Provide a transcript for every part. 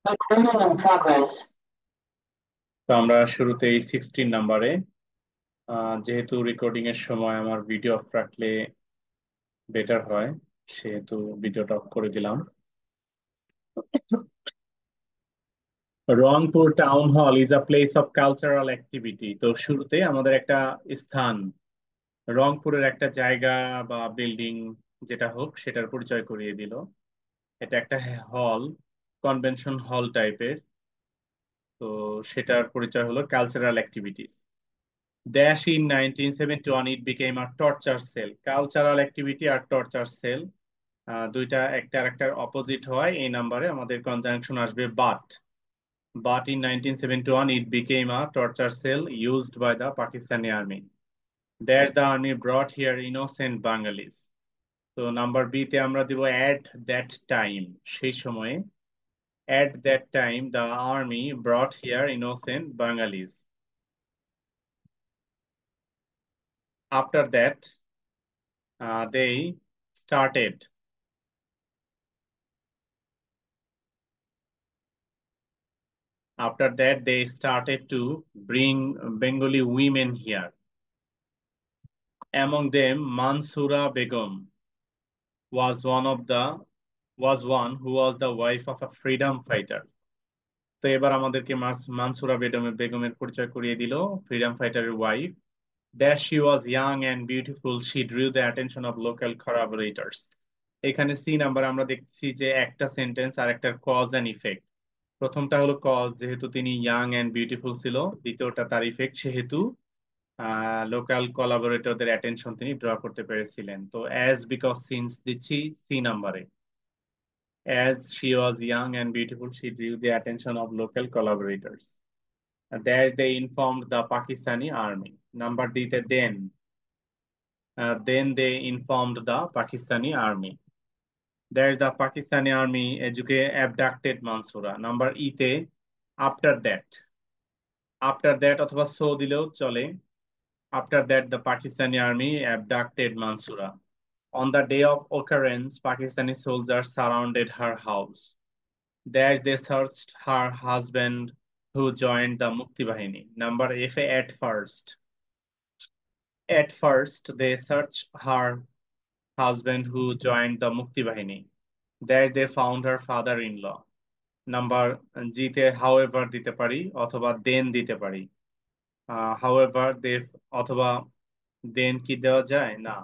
Recording in progress. তো আমরা শুরুতেই 16 নাম্বারে যেহেতু রেকর্ডিং এর সময় আমার ভিডিও অফ রাখলে বেটার হয়, সেহেতু ভিডিওটা অফ করে দিলাম। Rangpur town hall is a place of cultural activity. তো শুরুতে আমাদের একটা স্থান, রংপুরের একটা জায়গা বা বিল্ডিং যেটা হোক সেটার পরিচয় করিয়ে দিল। এটা একটা হল, কনভেনশন হল টাইপের। তো সেটার পরিচয় হলো cultural activities. Dash in 1971 it became a torture cell. Cultural activity আর টর্চার সেল দুইটা একটা আরেকটার অপোজিট হয়। এই নাম্বারে আমাদের কনজাংশন আসবে but in 1971 it became a torture cell used by the Pakistani army. Dash the army brought here innocent Bengalis. তো নাম্বার বি তে আমরা দিব at that time, সেই সময়ে। At that time the army brought here innocent Bengalis. After that they started After that, they started to bring Bengali women here. Among them, Mansura Begum was one who was the wife of a freedom fighter. তো এবার আমাদেরকে মানসুরা বেগমের পরিচয় করিয়ে দিল, freedom ফাইটারের wife. That she was young and beautiful, she drew the attention of local collaborators. এখানে C number আমরা দেখছি যে একটা সেন্টেন্স আর একটা কজ এন্ড ইফেক্ট। প্রথমটা হলো কজ, যেহেতু তিনি ইয়াং এন্ড বিউটিফুল ছিল। দ্বিতীয়টা তার ইফেক্ট, সেহেতু লোকাল কোলাবোরেটরদের অ্যাটেনশন তিনি ড্র করতে পেরেছিলেন। তো অ্যাজ বিকজ সিন্স দিচ্ছি সি নাম্বারে। As she was young and beautiful, she drew the attention of local collaborators. There they informed the Pakistani army. Number D, then they informed the Pakistani army. There the Pakistani army abducted Mansoura. Number E, after that. After that অথবা so দিলেও চলে। After that, the Pakistani army abducted Mansoura. On the day of occurrence, Pakistani soldiers surrounded her house. There they searched her husband who joined the Mukti Bahini. Number F, at first. At first, they searched her husband who joined the Mukti Bahini. There they found her father-in-law. Number G তে however দিতে পারি অথবা then দিতে পারি। however they অথবা then কি দেওয়া যায় না।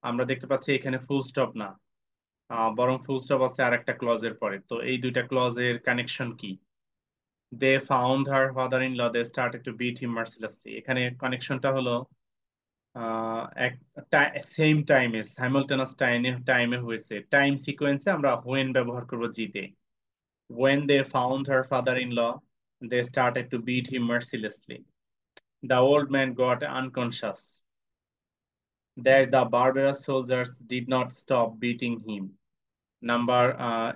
আমরা দেখতে পাচ্ছি এখানে ফুল স্টপ না, বরং ফুল স্টপ আছে আরেকটা ক্লজের পরে। তো এই দুইটা ক্লজের কানেকশন কি? They found her father in law, they started to beat him mercilessly. এখানে কানেকশনটা হলো এক সেম টাইমে, সাইমালটেনাস টাইমে হয়েছে। টাইম সিকোয়েন্সে আমরা হোয়েন ব্যবহার করব জিতে। when they found her father-in-law, they started to beat him mercilessly. The old man got unconscious. That the barbarous soldiers did not stop beating him. Number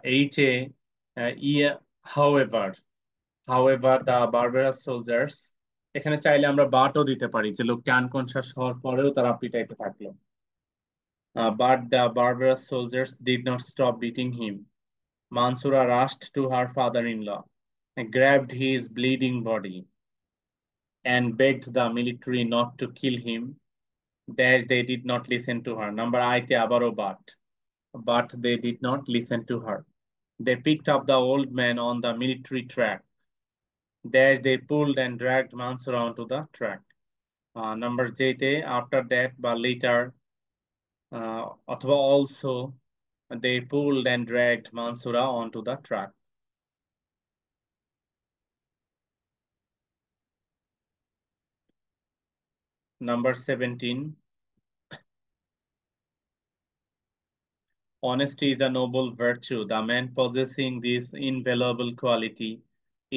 H, however, the barbarous soldiers, এখানে চাইলে আমরা বাটও দিতে পারি যে লোককে unconscious হওয়ার পরেও তারা পিটাইতে থাকলো। But the barbarous soldiers did not stop beating him. Mansura rushed to her father-in-law and grabbed his bleeding body and begged the military not to kill him. That they did not listen to her. Number I তে আবারও but they did not listen to her. They picked up the old man on the military track. There they pulled and dragged Mansura onto the track. Number J তে after that বা later অথবা also they pulled and dragged Mansura onto the track. Number 17. Honesty is a noble virtue. The man possessing this invaluable quality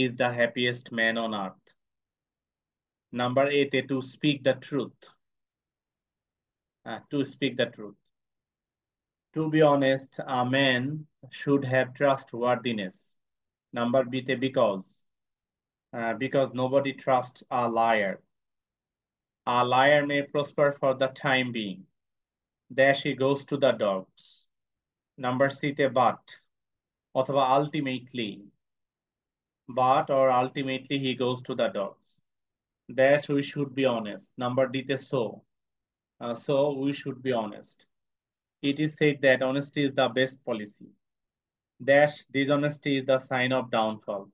is the happiest man on earth. Number 8, to speak the truth. To speak the truth. To be honest, a man should have trustworthiness. Number B, because nobody trusts a liar. A liar may prosper for the time being. There she goes to the dogs. Number C, but অথবা ultimately. but or ultimately he goes to the dogs. Dash we should be honest. Number D তে so. So we should be honest. It is said that honesty is the best policy. Dash dishonesty is the sign of downfall.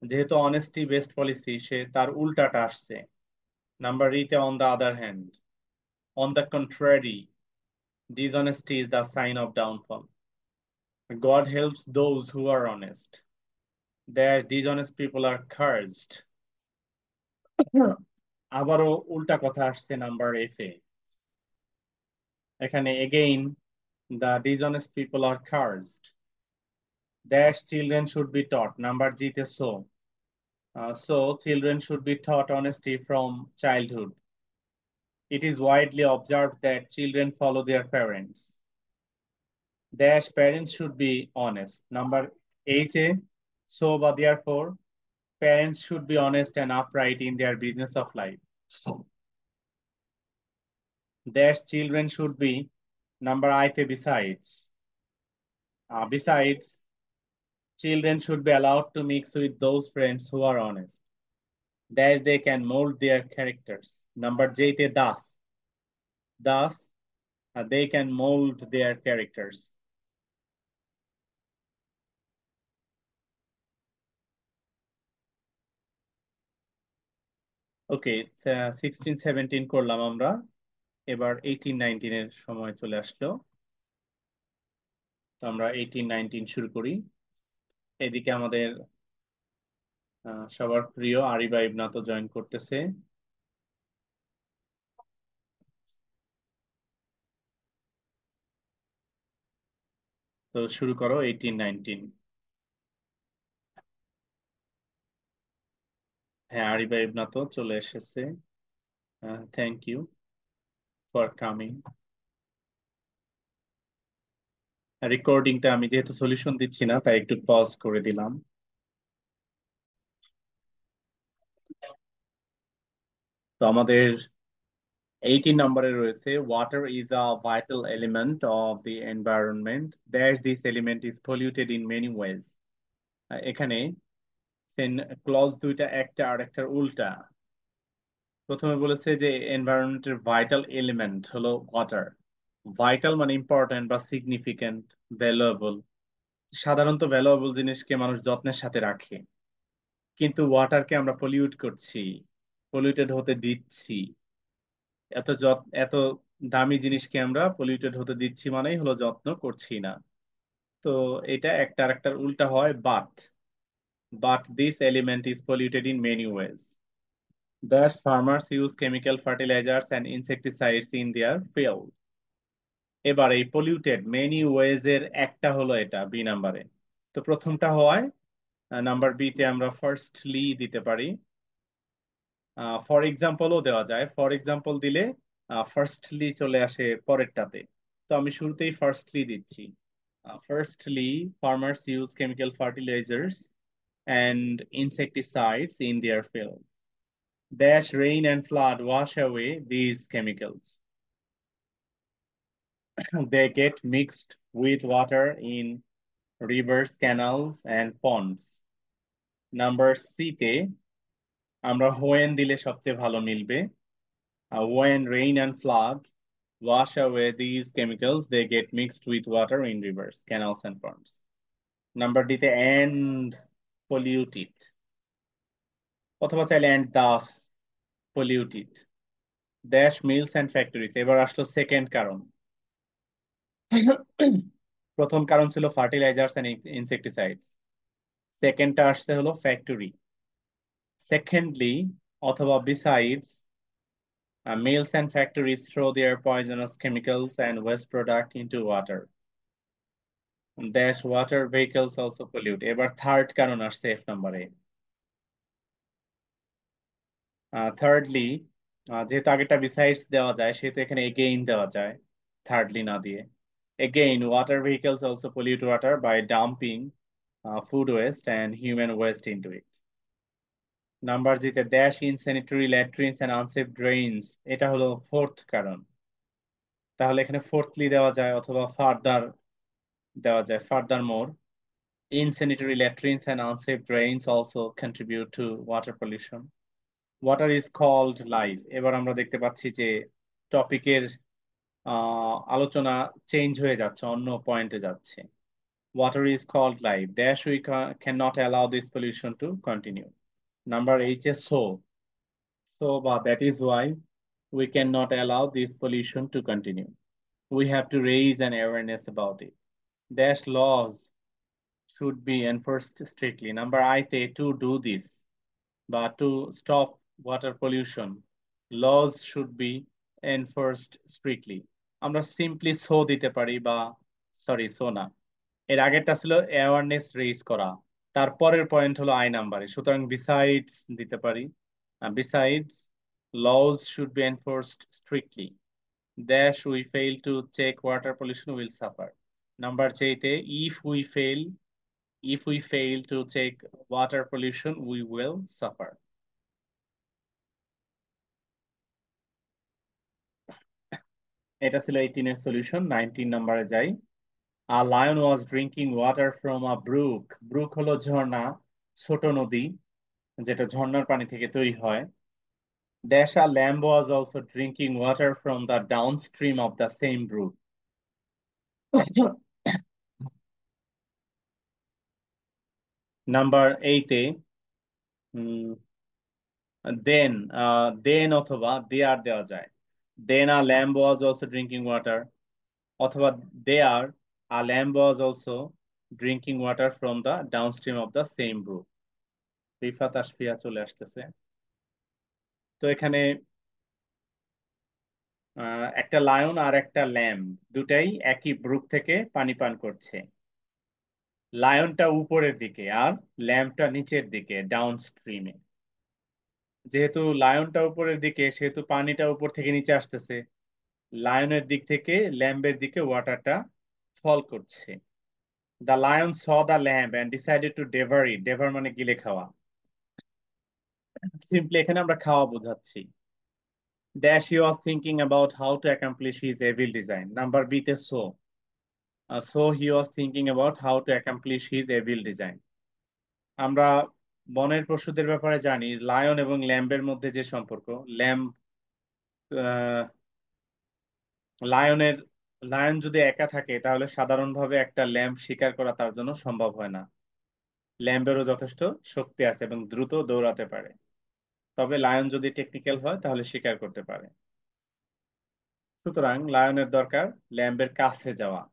যেহেতু honesty best policy সে তার উল্টাটা আসছে। Number E তে on the other hand. On the contrary, dishonesty is the sign of downfall. God helps those who are honest. That dishonest people are cursed. আবারও উল্টা কথা আসছে number F এ। এখানে again the dishonest people are cursed. That children should be taught. Number G তে so. So children should be taught honesty from childhood. It is widely observed that children follow their parents. Dash parents should be honest. Number H A. So but therefore parents should be honest and upright in their business of life. Dash children should be number I তে besides. Besides, children should be allowed to mix with those friends who are honest. That they can mold their characters. Number J তে thus. Thus, they can mold their characters. ওকে 16-17 করলাম আমরা, এবার 18-19 এর সময় চলে আসলো। তো আমরা 18-19 শুরু করি। এদিকে আমাদের সবার প্রিয় আরিবা ইবনাত জয়েন করতেছে। তো শুরু করো 18-19। হ্যাঁ আরিবা ইবনাত চলে এসেছে। Thank you for coming. রেকর্ডিংটা আমি যেহেতু সলিউশন দিচ্ছি না তাই একটু পজ করে দিলাম। তো আমাদের 18 নম্বরে রয়েছে water is a vital element of the environment that this element is polluted in many ways. এখানে ক্লজ দুইটা একটা আর একটার উল্টা। প্রথমে বলেছে যে এনভায়রনমেন্টের ভাইটাল এলিমেন্ট হলো ওয়াটার। ভাইটাল মানে ইম্পর্টেন্ট বা সিগনিফিকেন্ট, ভ্যালুয়েবল। সাধারণত ভ্যালুয়েবল জিনিসকে মানুষ যত্নের সাথে রাখে, কিন্তু ওয়াটারকে আমরা পলিউট করছি, পলিউটেড হতে দিচ্ছি। এত দামি জিনিসকে আমরা পলিউটেড হতে দিচ্ছি মানেই হলো যত্ন করছি না। তো এটা একটা আরেকটার উল্টা হয় but this element is polluted in many ways. Thus farmers use chemical fertilizers and insecticides in their field. এবার এই পলিউটেড মেনি ওয়েজ এর একটা হলো এটা বি নাম্বারে। তো প্রথমটা হয় নাম্বার বি তে আমরা ফার্স্টলি দিতে পারি। ফর এক্সাম্পলও দেওয়া যায়, ফর এক্সাম্পল দিলে ফার্স্টলি চলে আসে পরেরটাতে। তো আমি শুরুতেই ফার্স্টলি দিচ্ছি। Firstly farmers use chemical fertilisers and insecticides in their field. Dash rain and flood wash away these chemicals. They get mixed with water in rivers, canals, and ponds. Number C তে আমরা when দিলে সবচেয়ে ভালো মিলবে। When rain and flood wash away these chemicals, they get mixed with water in rivers, canals, and ponds. Number D তে and pollute it, অথবা চাইলে and thus pollute it. Dash mills and factories. এবার আসলো second কারণ। প্রথম কারণ ছিল fertilisers and ইনসেক্টিসাইডস, সেকেন্ডটা আসছে হলো ফ্যাক্টরি। সেকেন্ডলি অথবা besides, mills and factories throw their poisonous chemicals and waste product into water. Dash water vehicles also pollute. এবার থার্ড কারণ আসছে এফ নম্বরে। থার্ডলি যেহেতু আগেটা বিসাইডস দেওয়া যায় সেহেতু এখানে এগেইন দেওয়া যায় থার্ডলি না দিয়ে। Again, water vehicles also pollute water by dumping food waste and human waste into it. Number জিতে dash in sanitary latrines and unsafe drains, এটা হলো ফোর্থ কারণ। তাহলে এখানে ফোর্থলি দেওয়া যায় অথবা ফার্দার দেওয়া যায়, further more. Insanitary latrines and unsafe drains also contribute to water pollution. Water is called life. এবার আমরা দেখতে পাচ্ছি যে টপিকের আলোচনা চেঞ্জ হয়ে যাচ্ছে, অন্য পয়েন্টে যাচ্ছে। Water is called life. Dash we cannot allow this pollution to continue. Number H is so. But that is why we cannot allow this pollution to continue. We have to raise an awareness about it. Dash laws should be enforced strictly. Number I say to do this, but to stop water pollution, laws should be enforced strictly. আমরা simply so দিতে পারি বা sorry so না, এর আগেরটা ছিল awareness raise করা, তারপরের পয়েন্ট হলো আই নাম্বারে, সুতরাং বিসাইডস দিতে পারি। Besides laws should be enforced strictly. Dash we fail to check water pollution will suffer. Number J তে if we fail to check water pollution we will suffer. এটা ছিল 18 এর সলিউশন। 19 নম্বরে যাই। A lion was drinking water from a brook. Brook হলো ঝর্ণা, ছোট নদী যেটা ঝর্ণার পানি থেকে তৈরি হয়। Dash a lamb was also drinking water from the downstream of the same brook. Number 8 A then অথবা there দেওয়া যায়। Then a lamb was also drinking water, অথবা there a lamb was also drinking water from the downstream of the same brook. Rifat Ashfia চলে আসতেছে। তো এখানে একটা lion আর একটা ল্যাম্ব দুটাই একই ব্রুক থেকে পানি পান করছে। লায়নটা উপরের দিকে আর ল্যাম্বটা নিচের দিকে ডাউন স্ট্রিমে। যেহেতু লায়নটা উপরের দিকে সেহেতু পানিটা উপর থেকে নিচে আসতেছে, লায়নের দিক থেকে ল্যাম্বের দিকে ওয়াটারটা ফল করছে। The lion saw the lamb and decided to devour it. Devour মানে গিলে খাওয়া। সিম্পলি এখানে আমরা খাওয়া বোঝাচ্ছি। Dash he was thinking about how to accomplish his evil design. Number B তে so. So he was thinking about how to accomplish his evil design. আমরা বনের পশুদের ব্যাপারে জানি লায়ন এবং ল্যাম্বের মধ্যে যে সম্পর্ক, ল্যাম্ব লায়নের লায়ন যদি একা থাকে তাহলে সাধারণভাবে একটা ল্যাম্ব শিকার করা তার জন্য সম্ভব হয় না। ল্যাম্বেরও যথেষ্ট শক্তি আছে এবং দ্রুত দৌড়াতে পারে, তবে লায়ন যদি টেকনিক্যাল হয় তাহলে শিকার করতে পারে। সুতরাং লায়নের দরকার ল্যাম্বের কাছে যাওয়া,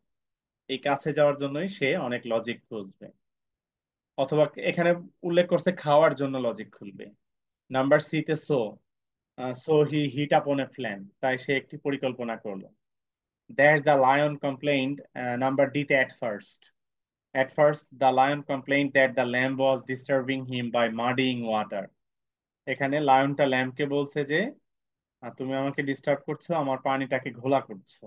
এই কাছে যাওয়ার জন্যই সে অনেক লজিক খুঁজবে, অথবা এখানে উল্লেখ করছে খাওয়ার জন্য লজিক খুলবে। নাম্বার সি তে so he hit up on a plan, তাই সে একটি পরিকল্পনা করলো। That's the lion complained. Number D তে at first the lion complained that the lamb was disturbing him by muddying water. এখানে লায়নটা ল্যাম্বকে বলছে যে তুমি আমাকে ডিস্টার্ব করছো, আমার পানিটাকে ঘোলা করছো,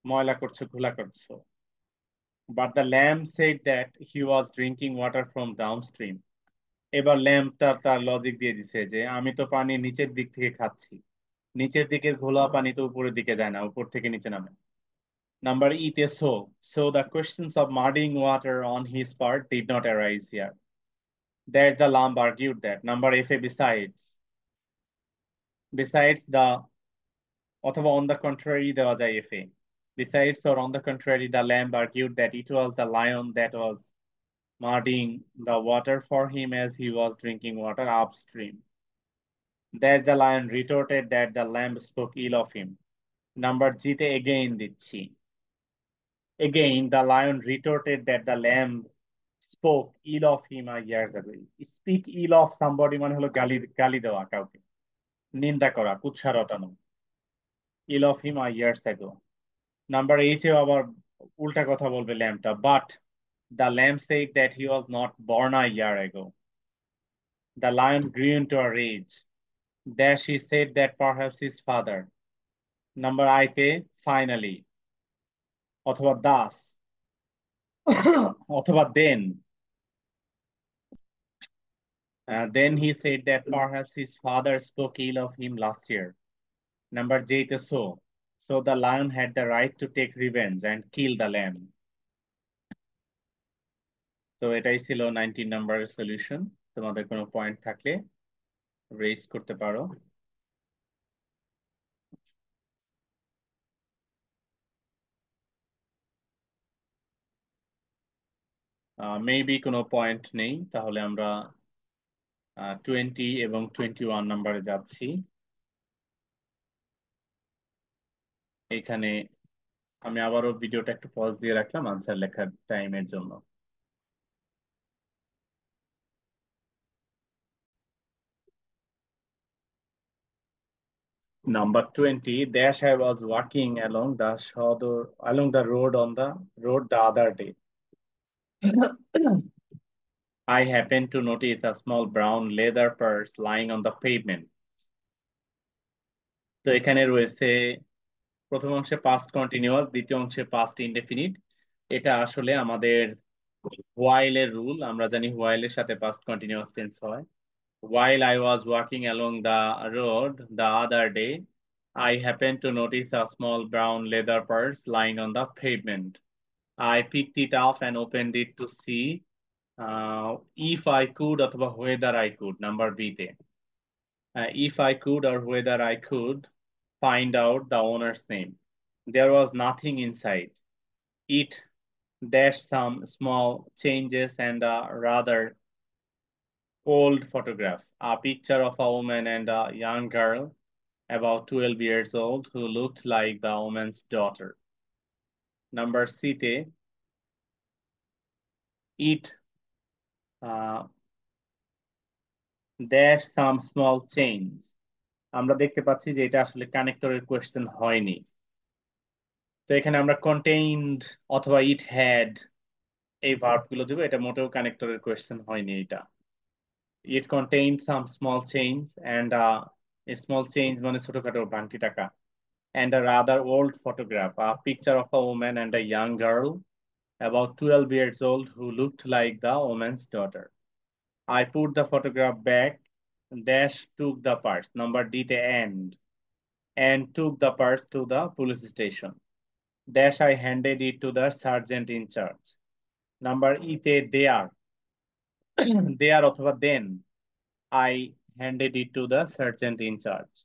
ময়লা করছো, ঘোলা করছো। But the lamb said that he was drinking water from downstream. এবার ল্যাম্পটা তার লজিক দিয়ে দিছে যে আমি তো পানি নিচের দিক থেকে খাচ্ছি, নিচের দিকের ঘোলা পানি তো উপরের দিকে যায় না, উপর থেকে নিচে নামে। নাম্বার ই তে so the questions of muddying water on his part did not arise here. That the lamb argued that. Number F A besides the অথবা on the contrary দেওয়া যায় F A. Besides or on the contrary, the lamb argued that it was the lion that was muddying the water for him as he was drinking water upstream. That the lion retorted that the lamb spoke ill of him. Number G তে again দিচ্ছি। Again, the lion retorted that the lamb spoke ill of him years ago. Speak ill of somebody মানে হলো গালি গালি দেওয়া কাউকে, নিন্দা করা, কুৎসা রটানো। Ill of him years ago. Number H এ আবার উল্টা কথা বলবে ল্যাম্বটা, but the lamb said that he was not born a year ago. The lion grew into a rage. There she said that perhaps his father. Number I তে finally অথবা দাস অথবা দেন then he said that perhaps his father spoke ill of him last year. Number J তে so the lion had the right to take revenge and kill the lamb. তো এটাই ছিল 19 নাম্বারের solution. তোমাদের কোনো পয়েন্ট থাকলে রেজ করতে পারো। মেবি কোনো পয়েন্ট নেই, তাহলে আমরা 20 এবং 21 নাম্বারে যাচ্ছি। এখানে আমি আবারও ভিডিওটা একটু পজ দিয়ে রাখলাম আনসার লেখার টাইমের জন্য। Number 20, dash I was walking along the road the other day. I happened to notice a small brown leather purse lying on the pavement. তো এখানে রয়েছে প্রথম অংশে পাস্ট কন্টিনিউয়াস, দ্বিতীয় অংশে পাস্ট ইনডেফিনিট। এটা আসলে আমাদের while এর রুল। আমরা জানি while এর সাথে পাস্ট কন্টিনিউয়াস টেন্স হয়। While I was walking along the road the other day, I happened to notice a small brown leather purse lying on the pavement. I picked it up and opened it to see if I could অথবা whether I could, number B তে। If I could or whether I could find out the owner's name. There was nothing inside. It dash some small changes and a rather old photograph, a picture of a woman and a young girl about 12 years old who looked like the woman's daughter. Number C te, it dash some small change. আমরা দেখতে পাচ্ছি যে এটা আসলে কানেক্টরের question হয়নি। তো এখানে আমরা কন্টেইনড অথবা ইট হ্যাড এই ভার্ব গুলো দেবো, এটা মোটেও কানেক্টরের কোয়েশ্চেন হয়নি এটা। It contained some small change and small change মানে ছোটখাটো ভাঙতি টাকা, and a rather old photograph, a picture of a woman and a young girl about 12 years old who looked like the woman's daughter. I put the photograph back, dash took the purse, number D te and took the purse to the police station. Dash I handed it to the sergeant in charge. Number E te there, there অথবা then I handed it to the sergeant in charge.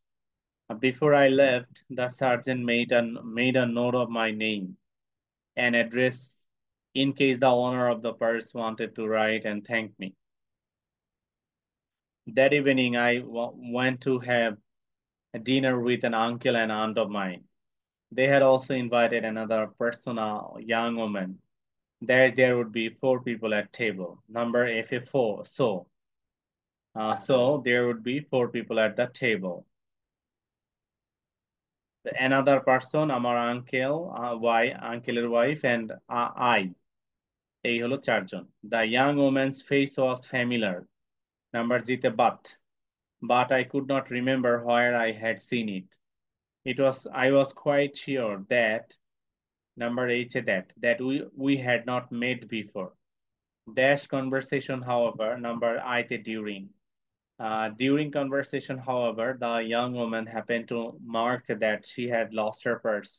Before I left, the sergeant made a note of my name and address in case the owner of the purse wanted to write and thank me. That evening, I went to have a dinner with an uncle and aunt of mine. They had also invited another person, a young woman. There would be 4 people at table. Number F4. So there would be 4 people at the table. Another person, আমার uncle, আঙ্কেলের wife and I. এই হলো 4 জন। The young woman's face was familiar. Number G তে but I could not remember where I had seen it. I was quite sure that number H that we had not met before. Dash conversation, however, number I তে during conversation, however, the young woman happened to mark that she had lost her purse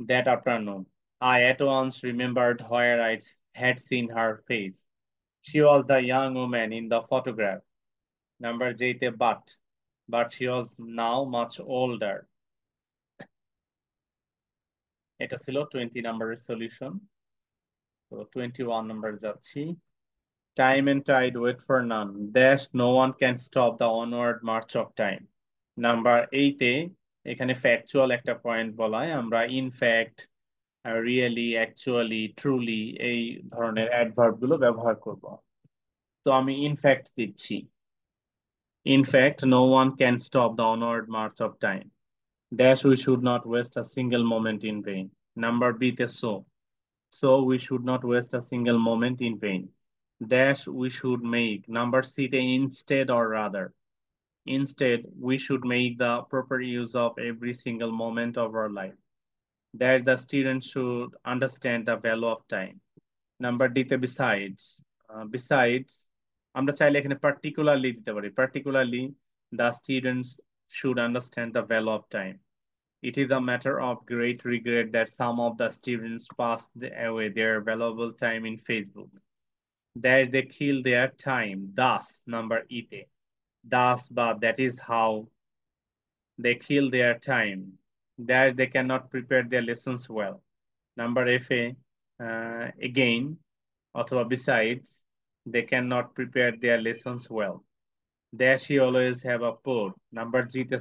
that afternoon. I at once remembered where I had seen her face. She was the young woman in the photograph. Number J তে but she was now much older. এটা ছিল 20 নাম্বারের solution. তো 21 number যাচ্ছি। Time and tide wait for none. Dash no one can stop the onward march of time. Number 8 এ এখানে factual একটা point বলায় আমরা ইনফ্যাক্ট, রিয়েলি, অ্যাকচুয়ালি, ট্রুলি এই ধরনের অ্যাডভার্ব গুলো ব্যবহার করব। তো আমি ইনফ্যাক্ট দিচ্ছি। In fact, no one can stop the onward march of time. Dash we should not waste a single moment in vain. Number B তে so we should not waste a single moment in vain. Dash we should make. Number C তে instead or rather. Instead, we should make the proper use of every single moment of our life. That the students should understand the value of time. Number D তে besides আমরা চাইলে এখানে particularly দিতে পারি। Particularly, the students should understand the value of time. It is a matter of great regret that some of the students passed away their valuable time in Facebook. That they kill their time. Thus, number E তে thus বা that is how they kill their time. That they cannot prepare their lessons well. Number F A again অথবা besides they cannot prepare their lessons well. There she always have a poor. Number G তে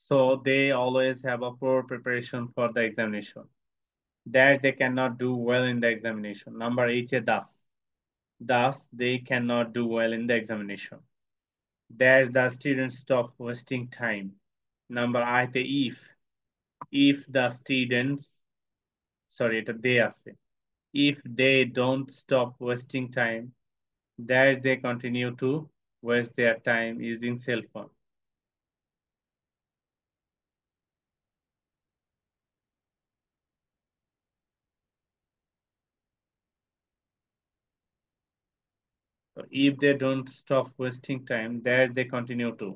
so they always have a poor preparation for the examination. That they cannot do well in the examination. Number H A thus they cannot do well in the examination. Dash the students stop wasting time. Number I তে if the students এটা they আছে if they don't stop wasting time dash they continue to waste their time using cell phone. So if they don't stop wasting time dash they continue to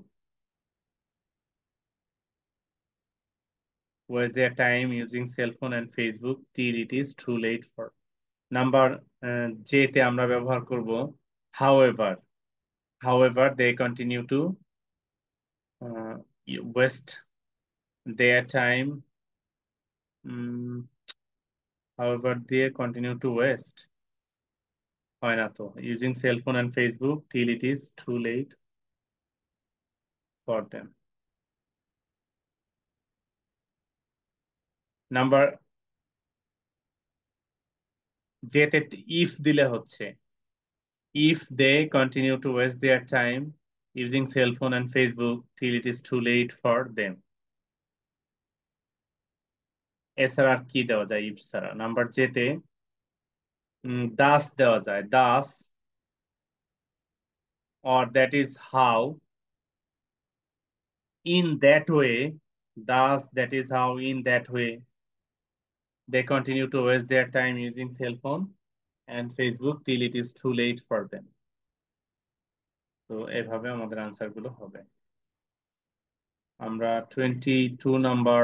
waste their time using cell phone and Facebook till it is too late for. Number J তে আমরা ব্যবহার করব however they continue to waste their time however they continue to waste হয় না তো using cell phone and Facebook till it is too late for them. Number যেতে if দিলে হচ্ছে if they continue to waste their time using cell phone and Facebook till it is too late for them. এছাড়া আর কি দেওয়া যায় if ছাড়া number যেতে thus দেওয়া যায় thus or that is how in that way thus that is how in that way they continue to waste their time using cell phone and Facebook till it is too late for them. তো এভাবে আমাদের answer গুলো হবে আমরা 22 number